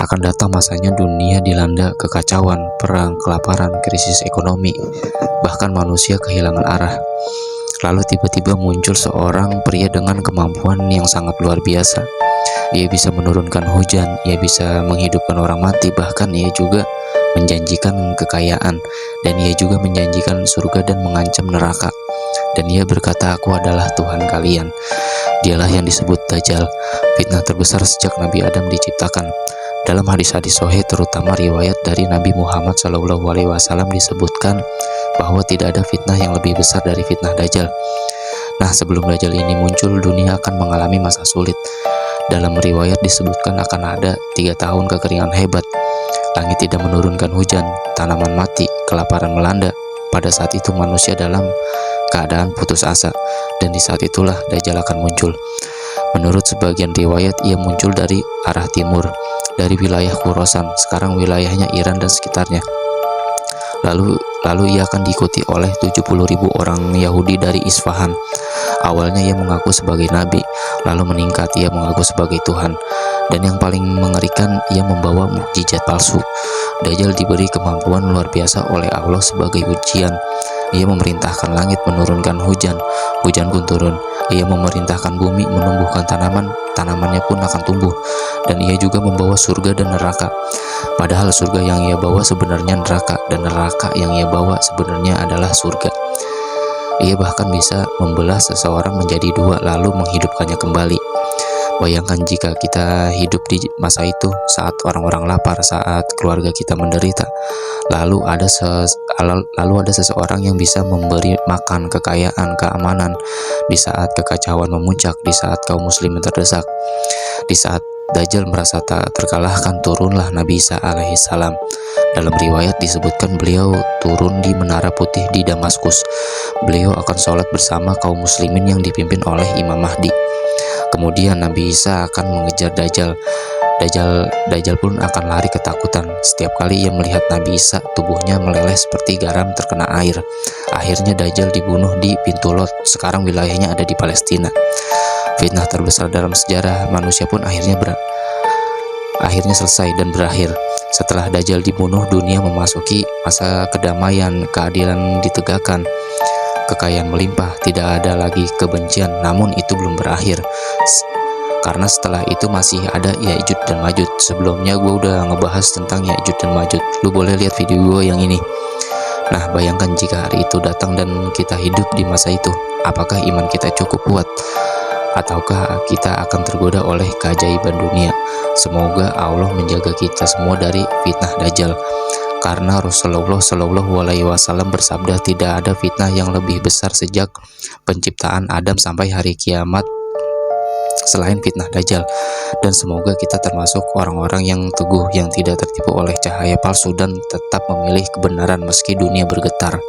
akan datang masanya dunia dilanda kekacauan, perang, kelaparan, krisis ekonomi, bahkan manusia kehilangan arah. Lalu tiba-tiba muncul seorang pria dengan kemampuan yang sangat luar biasa. Ia bisa menurunkan hujan, ia bisa menghidupkan orang mati, bahkan ia juga menjanjikan kekayaan, dan ia juga menjanjikan surga dan mengancam neraka. Dan ia berkata, "Aku adalah Tuhan kalian." Dialah yang disebut Dajjal, fitnah terbesar sejak Nabi Adam diciptakan. Dalam hadis-hadis sahih, terutama riwayat dari Nabi Muhammad SAW, disebutkan bahwa tidak ada fitnah yang lebih besar dari fitnah Dajjal. Nah, sebelum Dajjal ini muncul, dunia akan mengalami masa sulit. Dalam riwayat disebutkan akan ada 3 tahun kekeringan hebat. Langit tidak menurunkan hujan, tanaman mati, kelaparan melanda. Pada saat itu manusia dalam keadaan putus asa, dan di saat itulah Dajjal akan muncul. Menurut sebagian riwayat, ia muncul dari arah timur, dari wilayah Khurasan, sekarang wilayahnya Iran dan sekitarnya. Lalu ia akan diikuti oleh 70.000 orang Yahudi dari Isfahan. Awalnya ia mengaku sebagai nabi, lalu meningkat ia mengaku sebagai Tuhan. Dan yang paling mengerikan, ia membawa mukjizat palsu. Dajjal diberi kemampuan luar biasa oleh Allah sebagai ujian. Ia memerintahkan langit menurunkan hujan, hujan pun turun. Ia memerintahkan bumi menumbuhkan tanaman, tanamannya pun akan tumbuh. Dan ia juga membawa surga dan neraka. Padahal surga yang ia bawa sebenarnya neraka, dan neraka yang ia bawa sebenarnya adalah surga. Ia bahkan bisa membelah seseorang menjadi 2 lalu menghidupkannya kembali. Bayangkan jika kita hidup di masa itu, saat orang-orang lapar, saat keluarga kita menderita, lalu ada seseorang yang bisa memberi makan, kekayaan, keamanan di saat kekacauan memuncak, di saat kaum muslimin terdesak. Di saat Dajjal merasa tak terkalahkan, turunlah Nabi Isa alaihissalam. Dalam riwayat disebutkan beliau turun di Menara Putih di Damaskus. Beliau akan sholat bersama kaum muslimin yang dipimpin oleh Imam Mahdi. Kemudian Nabi Isa akan mengejar Dajjal. Dajjal pun akan lari ketakutan. Setiap kali ia melihat Nabi Isa, tubuhnya meleleh seperti garam terkena air. Akhirnya Dajjal dibunuh di pintu Lot, sekarang wilayahnya ada di Palestina. Fitnah terbesar dalam sejarah manusia pun akhirnya selesai dan berakhir. Setelah Dajjal dibunuh, dunia memasuki masa kedamaian, keadilan ditegakkan, kekayaan melimpah, tidak ada lagi kebencian. Namun itu belum berakhir, karena setelah itu masih ada Ya'juj dan Ma'juj. Sebelumnya gue udah ngebahas tentang Ya'juj dan Ma'juj, lu boleh lihat video gue yang ini. Nah, bayangkan jika hari itu datang dan kita hidup di masa itu, apakah iman kita cukup kuat? Ataukah kita akan tergoda oleh keajaiban dunia? Semoga Allah menjaga kita semua dari fitnah Dajjal. Karena Rasulullah SAW bersabda, tidak ada fitnah yang lebih besar sejak penciptaan Adam sampai hari kiamat selain fitnah Dajjal. Dan semoga kita termasuk orang-orang yang teguh, yang tidak tertipu oleh cahaya palsu, dan tetap memilih kebenaran meski dunia bergetar.